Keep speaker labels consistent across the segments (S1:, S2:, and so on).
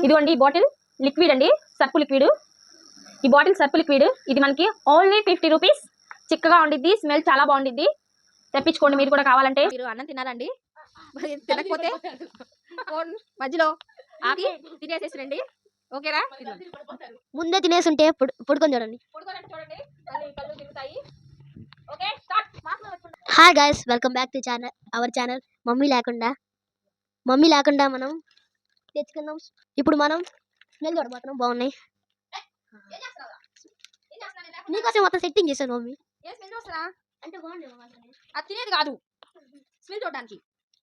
S1: ఇదిగోండి ఈ bottle liquid అండి, సర్పు లిక్విడ్. ఈ బాటిల్ సర్పు లిక్విడ్ ఇది మనకి ఓన్లీ 50 రూపీస్. చిక్కగా ఉండిద్ది, స్మెల్ చాలా బాగుండిద్ది. తెప్పించుకోండి మీరు కూడా కావాలంటే. మీరు అన్నం తినాలండి, తినకపోతే ఫోన్ మధ్యలో ఆపి తినేసేసి రండి. ఓకేనా?
S2: ముందే తినేసి ఉంటే పడుకొని చూడండి.
S1: కళ్ళు తిరుగుతాయి. Okay start.
S2: Hi guys, welcome back to our channel mummy లేకుండా మనం తెచ్చుకుందాం. ఇప్పుడు మనం స్మెల్ చూడబోతున్నాం. బాగున్నాయి. నీకోసం మొత్తం సెట్టింగ్ చేశాను మమ్మీ.
S1: ఏ స్మెల్ చూస్తారా
S2: అంటే బాగుంది.
S1: అది తినేది కాదు, స్మెల్ చూడడానికి.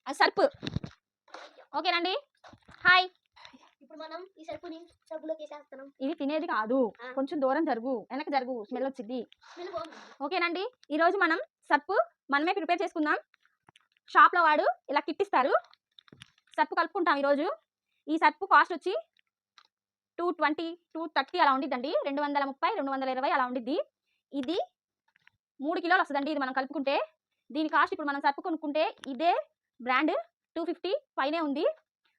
S1: అది సర్పు. ఓకేనండి. హాయ్.
S2: ఇప్పుడు మనం ఈ సబ్బులోకి వేసేస్తున్నాం.
S1: ఇది తినేది కాదు, కొంచెం దూరం జరుగు, వెనక జరుగు, స్మెల్ వచ్చింది. ఓకేనండి. ఈరోజు మనం సర్పు మనమే ప్రిపేర్ చేసుకుందాం. షాప్లో వాడు ఇలా కిట్ ఇస్తారు, సర్పు కలుపుకుంటాం ఈరోజు. ఈ సర్పు కాస్ట్ వచ్చి 220, 230 అలా ఉండిద్దండి. 230, 220 అలా ఉండిద్ది. ఇది 3 కిలోలు వస్తుందండి ఇది మనం కలుపుకుంటే. దీని కాస్ట్ ఇప్పుడు మనం సర్పు కొనుక్కుంటే ఇదే బ్రాండ్ 250 పైనే ఉంది.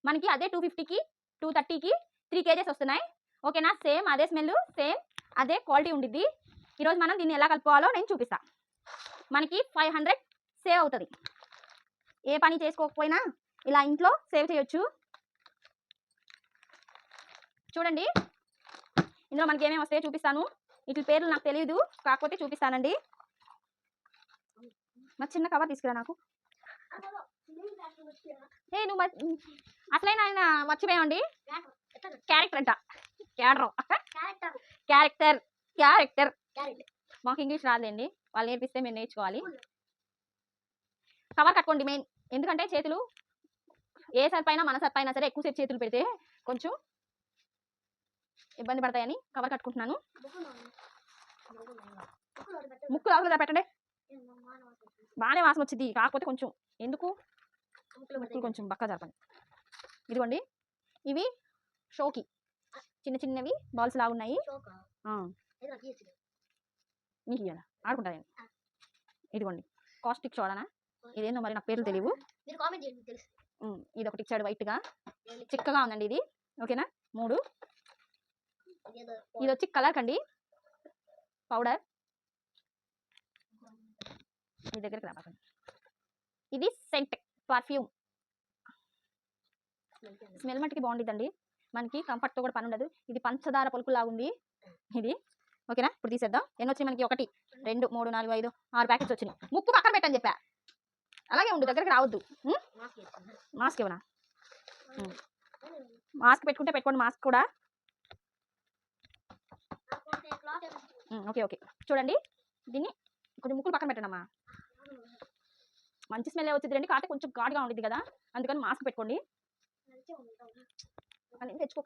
S1: మనకి అదే 250కి 230కి 3 kgs వస్తున్నాయి. ఓకేనా? సేమ్ అదే స్మెల్, సేమ్ అదే క్వాలిటీ ఉండిద్ది. ఈరోజు మనం దీన్ని ఎలా కలుపుకోవాలో నేను చూపిస్తాను. మనకి 500 సేవ్ అవుతుంది. ఏ పని చేసుకోకపోయినా ఇలా ఇంట్లో సేవ్ చేయొచ్చు. చూడండి, ఇందులో మనకి ఏమేమి వస్తాయో చూపిస్తాను. వీటి పేర్లు నాకు తెలియదు, కాకపోతే చూపిస్తానండి. మా చిన్న కవర్ తీసుకురా నాకు. నువ్వు అసలైన ఆయన మర్చిపోయామండి. క్యారెక్టర్ అంట, క్యారెక్టర్. మాకు ఇంగ్లీష్ రాదండి, వాళ్ళు నేర్పిస్తే మేము నేర్చుకోవాలి. కవర్ కట్టుకోండి మెయిన్, ఎందుకంటే చేతులు ఏ సరిపైనా మన సరిపైనా సరే ఎక్కువసేపు చేతులు పెడితే కొంచెం ఇబ్బంది పడతాయని కవర్ కట్టుకుంటున్నాను. ముక్కు లోపల పెట్టండి, బాగానే వాసన వచ్చింది. కాకపోతే కొంచెం ఎందుకు ముక్కులు కొంచెం బక్క జరపండి. ఇదిగోండి, ఇవి షోకి చిన్న చిన్నవి బాల్స్ లాగా ఉన్నాయి. మీకు ఇవ్వాలా ఆడుకుంటాను. ఇదిగోండి కాస్టిక్ సోడానా, ఇదేందో మరి నాకు పేర్లు తెలియవు. ఇది ఒకటి ఇచ్చాడు వైట్గా, చిక్కగా ఉందండి ఇది. ఓకేనా? 3. ఇది వచ్చి కలర్ కండి, పౌడర్. మీ దగ్గరికి రాకండి. ఇది సెంట్, పర్ఫ్యూమ్. స్మెల్ మట్టికి బాగుండిద్దండి, మనకి కంఫర్ట్తో కూడా పని ఉండదు. ఇది పంచదార పలుకులాగా ఉంది ఇది. ఓకేనా? ఇప్పుడు తీసేద్దాం. ఎన్ని వచ్చినాయి మనకి? 1, 2, 3, 4, 5, 6 ప్యాకెట్స్ వచ్చినాయి. ముక్కు పక్కన పెట్టని చెప్పా, అలాగే ఉండు, దగ్గరికి రావద్దు. మాస్క్ ఇవ్వనా? మాస్క్ పెట్టుకుంటే పెట్టుకోండి, మాస్క్ కూడా. ఓకే. చూడండి, దీన్ని కొంచెం ముక్కులు పక్కన పెట్టండి అమ్మా. మంచి స్మెల్ వచ్చింది రండి, కాకపోతే కొంచెం ఘాటుగా ఉండిద్ది కదా, అందుకని మాస్క్ పెట్టుకోండి.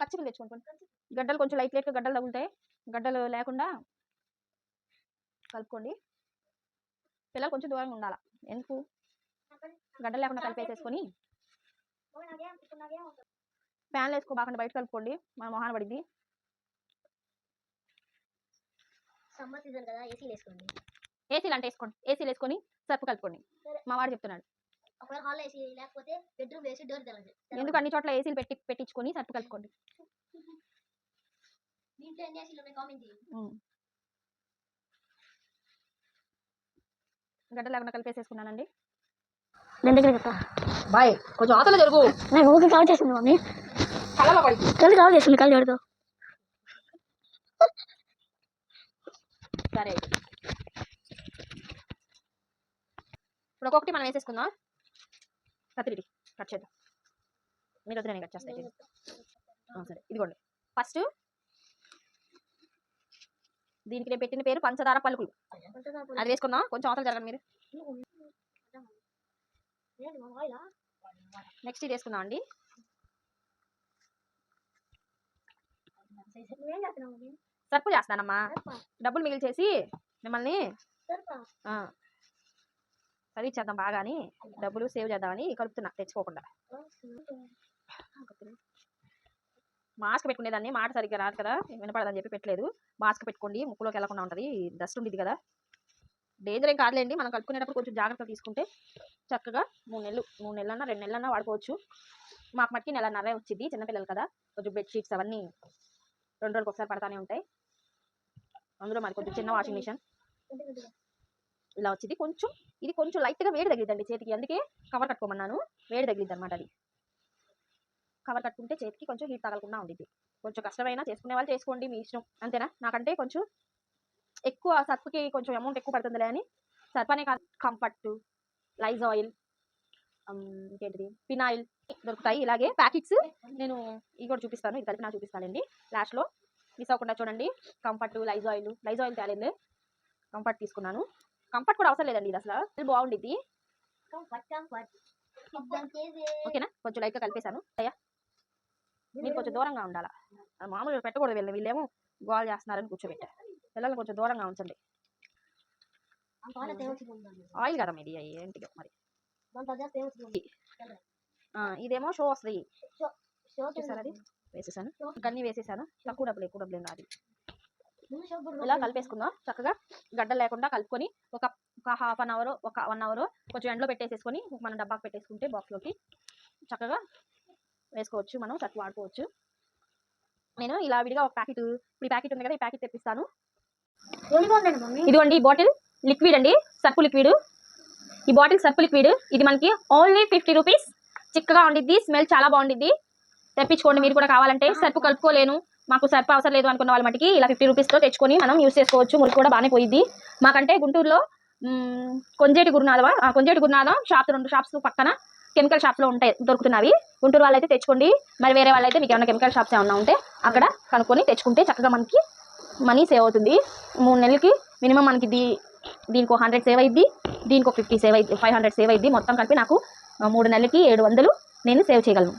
S1: కచ్చిపులు తెచ్చుకోండి. గడ్డలు కొంచెం లైట్గా గడ్డలు తగులుతాయి, గడ్డలు లేకుండా కలుపుకోండి. పిల్లలు కొంచెం దూరంగా ఉండాలి, ఎందుకు గడ్డలు లేకుండా కలిపేసేసుకొని ఫ్యాన్లు వేసుకోబాకండి, బయట కలుపుకోండి, మన మొహాన పడిద్ది. ఏసీలు అంటే వేసుకోండి, ఏసీలు వేసుకొని సర్పు కలుపుకోండి. మా వాడు చెప్తున్నాడు. ఎందుకు అన్ని చోట్ల ఏసీలు పెట్టించుకొని సర్పు కలుపుకోండి. గడ్డ లేకుండా కలిపేసేసుకున్నానండి. బాయ్, కొంచెం ఆతలో జరుగు.
S2: కాల్ చేసింది మమ్మీ,
S1: కళ్ళలో పడి
S2: కాల్ చేసింది, కళ్ళు చూడదు.
S1: సరే, ఇప్పుడు ఒక్కొక్కటి మనం వేసేసుకుందాం. కత్తిరి కట్ చేద్దాం. మీరు వద్దు, నేను కట్ చేస్తాను. సరే, ఇదిగోండి. ఫస్ట్ దీనికి నేను పెట్టిన పేరు పంచదార పలుకులు, అది వేసుకుందాం. కొంచెం అవతల జరగండి మీరు. నెక్స్ట్ ఇది వేసుకుందాం అండి. సర్పు చేస్తానమ్మా, డబ్బులు మిగిల్చేసి మిమ్మల్ని చదివిచ్చేద్దాం బాగా అని, డబ్బులు సేవ్ చేద్దామని కలుపుతున్నా తెచ్చుకోకుండా. మాస్క్ పెట్టుకునేదాన్ని, మాట సరిగ్గా రాదు కదా, వినపడదని చెప్పి పెట్టలేదు. మాస్క్ పెట్టుకోండి, ముక్కులోకి వెళ్ళకుండా ఉంటుంది, డస్ట్ ఉండిద్ది కదా. డేంజర్ ఏం కాదులేండి, మనం కలుపుకునేటప్పుడు కొంచెం జాగ్రత్త తీసుకుంటే చక్కగా 3 నెలలన్నా 2 నెలలన్నా వాడుకోవచ్చు. మాకు మట్టికి నెలన్నరే వచ్చింది, చిన్నపిల్లలు కదా, కొంచెం బెడ్షీట్స్ అవన్నీ 2 రోజులకు ఒకసారి పడతానే ఉంటాయి. అందులో మరి కొంచెం చిన్న వాషింగ్ మిషన్ ఇలా వచ్చింది. కొంచెం ఇది కొంచెం లైట్గా వేడి తగిలిద్దండి చేతికి, అందుకే కవర్ కట్టుకోమన్నాను. వేడి తగిలిద్ది అనమాట, అది కవర్ కట్టుకుంటే చేతికి కొంచెం హీట్ తగలకుండా ఉంటుంది. కొంచెం కష్టమైనా చేసుకునే వాళ్ళు చేసుకోండి, మీ ఇష్టం, అంతేనా. నాకంటే కొంచెం ఎక్కువ సర్ఫ్కి కొంచెం అమౌంట్ ఎక్కువ పడుతుందిలే అని సర్ఫ్ అనే కాదు, కంఫర్ట్, లైజాయిల్, ఇంకేంటిది ఫినాయిల్ దొరుకుతాయి. ఇలాగే ప్యాకెట్స్ నేను ఇవి కూడా చూపిస్తాను, ఇది కలిపి నాకు చూపిస్తానండి లాస్ట్లో, మిస్ అవ్వకుండా చూడండి. కంఫర్ట్, లైజాయిల్ తేలేదు, కంఫర్ట్ తీసుకున్నాను. కంఫర్ట్ కూడా అవసరం లేదండి, ఇది అసలు బాగుండిద్ది. ఓకేనా, కొంచెం లైట్గా కలిపేశాను. అయ్యా మీరు కొంచెం దూరంగా ఉండాలా, మామూలుగా పెట్టకూడదు, వీళ్ళేమో గోల్ చేస్తున్నారని కూర్చోబెట్టా. పిల్లలు కొంచెం దూరంగా ఉంచండి. ఆయిల్ కదా ఇది, ఏంటి మరి. ఇదేమో షో వస్తుంది, చూసారు, అది వేసేసాను, గన్ని వేసేసాను. తక్కువ డబ్బులు ఎక్కువ డబ్బులు అది. ఇలా కలిపేసుకుందాం చక్కగా, గడ్డలు లేకుండా కలుపుకొని ఒక హాఫ్ అన్ అవర్, ఒక 1 అవర్ కొంచెం ఎండలో పెట్టేసేసుకొని మనం డబ్బాకి పెట్టేసుకుంటే బాక్స్లోకి చక్కగా వేసుకోవచ్చు, మనం సర్ఫ్ వాడుకోవచ్చు. నేను ఇలా విడిగా ఒక ప్యాకెట్, ఇప్పుడు ఈ ప్యాకెట్ ఉంది కదా, ఈ ప్యాకెట్ తెప్పిస్తాను. ఇదిగోండి ఈ బాటిల్ లిక్విడ్ అండి, సర్ఫ్ లిక్విడ్. ఈ బాటిల్ సర్ఫ్ లిక్విడ్, ఇది మనకి ఓన్లీ 50 రూపీస్. చిక్కగా ఉండిద్ది, స్మెల్ చాలా బాగుండిద్ది, తెప్పించుకోండి మీరు కూడా కావాలంటే. సర్ఫ్ కలుపుకోలేను, మాకు సర్ఫ్ అవసరం లేదు అనుకున్న వాళ్ళ మటుకి ఇలా 50 రూపీస్తో తెచ్చుకొని మనం యూస్ చేసుకోవచ్చు. మురికి కూడా బాగానే పోయిద్ది. మాకంటే గుంటూరులో కొంజేటి గురునాథం షాప్స్, 2 షాప్స్ పక్కన కెమికల్ షాప్స్లో ఉంటాయి, దొరుకుతున్నవి. గుంటూరు వాళ్ళైతే తెచ్చుకోండి, మరి వేరే వాళ్ళైతే మీకు ఏమైనా కెమికల్ షాప్స్ ఏమన్నా ఉంటే అక్కడ కనుక్కొని తెచ్చుకుంటే చక్కగా మనకి మనీ సేవ్ అవుతుంది. 3 నెలలకి మినిమం మనకి దీనికి 100 సేవ్ అయ్యిద్ది, దీనికి 50 సేవ్ అయ్యిద్ది, 500 సేవ్ అయ్యిద్ది. మొత్తం కలిపి నాకు 3 నెలలకి 700 నేను సేవ్ చేయగలను.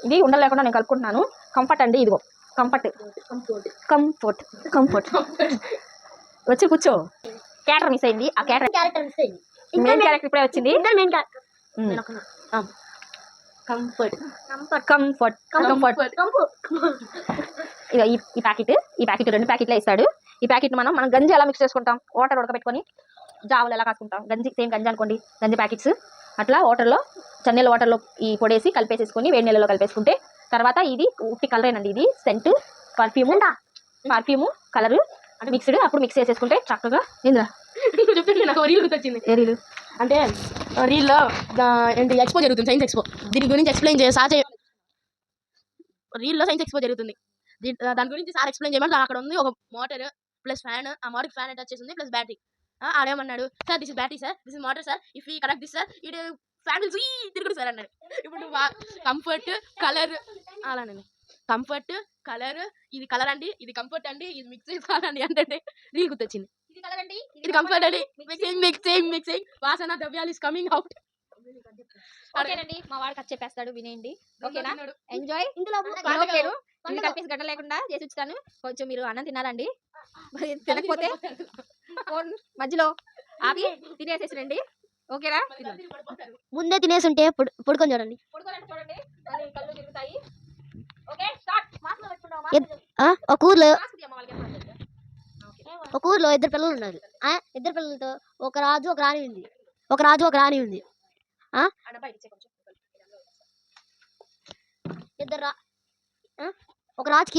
S1: ఇది ఉండలు లేకుండా నేను కలుపుకుంటున్నాను. కంఫర్ట్ అండి, ఇదిగో కంఫర్ట్, వచ్చి కూర్చో. క్యారెక్టర్ మిస్ అయింది, ఆ క్యారెక్టర్ మెయిన్ క్యారెక్టర్ ఇప్పుడే వచ్చింది. కంఫర్ట్ ఇక ఈ ప్యాకెట్ 2 ప్యాకెట్లే ఇస్తాడు. ఈ ప్యాకెట్ మనం గంజి ఎలా మిక్స్ చేసుకుంటాం, వాటర్ ఉడకబెట్టుకొని జావులు ఎలా కాసుకుంటాం, సేమ్ గంజి అనుకోండి, గంజి ప్యాకెట్స్ అట్లా వాటర్లో, చన్నీళ్ళ వాటర్లో ఈ పొడేసి కలిపేసేసుకొని వేడి నీళ్ళలో కలిపేసుకుంటే, తర్వాత ఇది ఉట్టి కలరేనండి, ఇది సెంట్, పర్ఫ్యూము కలరు మిక్స్డ్. అప్పుడు మిక్స్ చేసేసుకుంటే చక్కగా. ఏంద్రా
S3: చెప్తే నాకు రీల్ గుర్తొచ్చింది.
S1: ఏ రీలు
S3: అంటే రీల్లో ఏంటి ఎక్స్పో జరుగుతుంది, సైన్స్ ఎక్స్పో. దీని గురించి ఎక్స్ప్లెయిన్ రీల్లో సైన్స్ ఎక్స్పో జరుగుతుంది. దాని గురించి సార్ ఎక్స్ప్లెయిన్ చేయమని, అక్కడ ఉంది ఒక మోటార్ ప్లస్ ఫ్యాన్, ఆ మోటార్ ఫ్యాన్ అటాచ్ చేసింది ప్లస్ బ్యాటరీ. ఆడేమన్నాడు, sir this is battery sir, this is motor sir, if you connect this sir it fan will తిరుగుడు సార్ అన్నాడు. ఇప్పుడు కంఫర్ట్ కలర్ అలానండి, కంఫర్ట్ కలర్, ఇది కలర్ అండి, ఇది కంఫర్ట్ అండి, ఇది మిక్స్ చేసుకోవాలండి అంటే రీల్ గుర్తొచ్చింది. ఇది కంఫర్ట్ అండి, మిక్సింగ్ వాసన ద్రవ్యాలు ఇస్ కమింగ్ అవుట్.
S1: ఓకేనండి, మా వాడు ఖర్చు చెప్పేస్తాడు, వినేయండి. ఓకేనా, ఎంజాయ్.
S2: ఇందులో
S1: కలిపేసి గడ్డ లేకుండా చేసి ఉంచుతాను. కొంచెం మీరు అన్నం తినారండి, తినకపోతే ఫోన్ మధ్యలో ఆపి తినేసేసి రండి. ఓకేనా,
S2: ముందే తినేసి ఉంటే పడుకొని చూడండి.
S1: చూడండి, కళ్ళు తిరుగుతాయి. Okay, start.
S2: ఒక ఊర్లో 2 పిల్లలు ఉన్నారు. 2 పిల్లలతో ఒక రాజు ఒక రాణి ఉంది. ఒక రాజుకి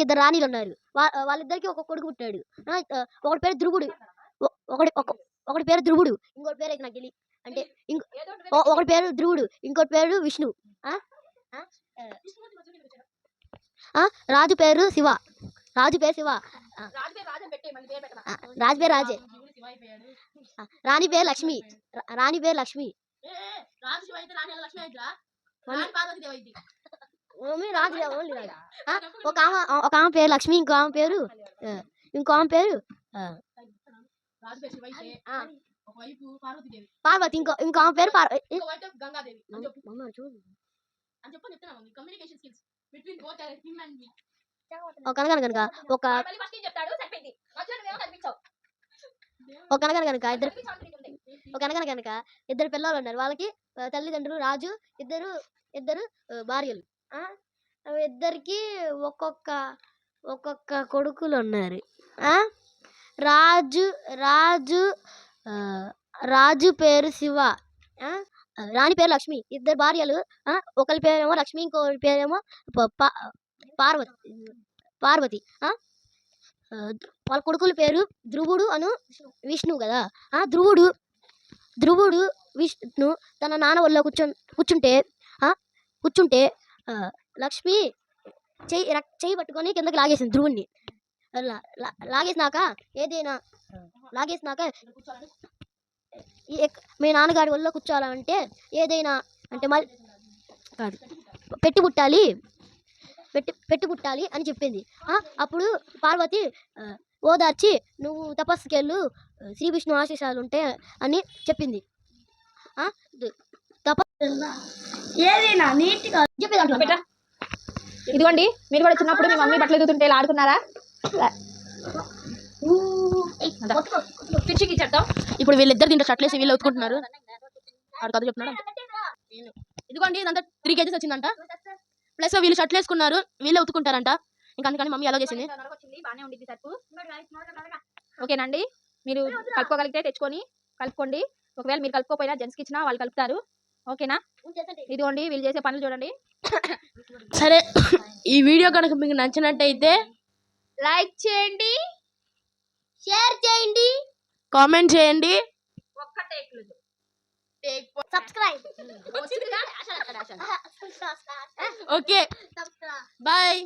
S2: 2 రాణిలు ఉన్నారు. వాళ్ళిద్దరికి ఒక కొడుకు పుట్టాడు. ఒకటి పేరు ధ్రువుడు, ఒకటి పేరు ధ్రువుడు, ఇంకోటి పేరు అయితే నాకు తెలియదు. అంటే ఒకటి పేరు ధ్రువుడు, ఇంకోటి పేరు విష్ణు. రాజు పేరు శివ. రాజు పేరు రాజే. రాణి పేరు లక్ష్మి. ఒక ఆమె పేరు లక్ష్మి, ఇంకో ఆమె పేరు పార్వతి, ఇంకో ఆమె పేరు కనుక ఇద్దరు పిల్లలు ఉన్నారు. వాళ్ళకి తల్లిదండ్రులు రాజు, ఇద్దరు భార్యలు. ఇద్దరికి ఒక్కొక్క కొడుకులు ఉన్నారు. రాజు రాజు పేరు శివ, రాణి పేరు లక్ష్మి. ఇద్దరు భార్యలు. ఒకరి పేరేమో లక్ష్మి, ఇంకొకరి పేరేమో పార్వతి. పార్వతి. వాళ్ళ కొడుకుల పేరు ధ్రువుడు అను విష్ణు కదా. ధ్రువుడు విష్ణు తన నాన్న వల్ల కూర్చుంటే లక్ష్మి చెయ్యి పట్టుకొని కిందకి లాగేసింది ధ్రువుణ్ణి. లాగేసినాక మీ నాన్నగారి వల్ల కూర్చోవాలంటే ఏదైనా అంటే మళ్ళీ కాదు పెట్టి పుట్టాలి అని చెప్పింది. అప్పుడు పార్వతి ఓదార్చి నువ్వు తపస్సుకెళ్ళు, శ్రీ విష్ణు ఆశీస్సాలు ఉంటే అని చెప్పింది.
S4: ఏదైనా నీట్గా
S1: పెట్టరా. ఇదిగోండి, మీరు కూడా చిన్నప్పుడు మీ మమ్మీ బట్టలు ఎదుగుతుంటే ఇలా ఆడుకున్నారా?
S3: ఫినిషింగ్ ఇచ్చేద్దాం. ఇప్పుడు వీళ్ళిద్దరు దీంట్లో షర్ట్లేసి వీళ్ళు ఉతుకుంటున్నారు. ఆడు కథ చెప్తున్నాడు. ఇదిగోండి, ఇదంతా 3 kgs వచ్చిందంట. ప్లస్ వీళ్ళు షర్ట్లు వేసుకున్నారు, వీళ్ళే ఉతుకుంటారంట. ఇంకా అందుకని మమ్మీ అలా చేసింది.
S1: బాగానే ఉండిద్ది సర్పు. ఓకేనండి, మీరు కలుపుకోగలిగితే తెచ్చుకొని కలుపుకోండి. ఒకవేళ మీరు కలుపుకోపోయినా జెంట్స్కి ఇచ్చినా వాళ్ళు కలుపుతారు. ఓకేనా? ఇదిగోండి, వీళ్ళు చేసే పనులు చూడండి.
S3: సరే, ఈ వీడియో కనుక మీకు నచ్చినట్టయితే
S1: లైక్ చేయండి,
S2: షేర్ చేయండి,
S3: కామెంట్ చేయండి,
S2: సబ్స్క్రైబ్.
S3: Okay bye.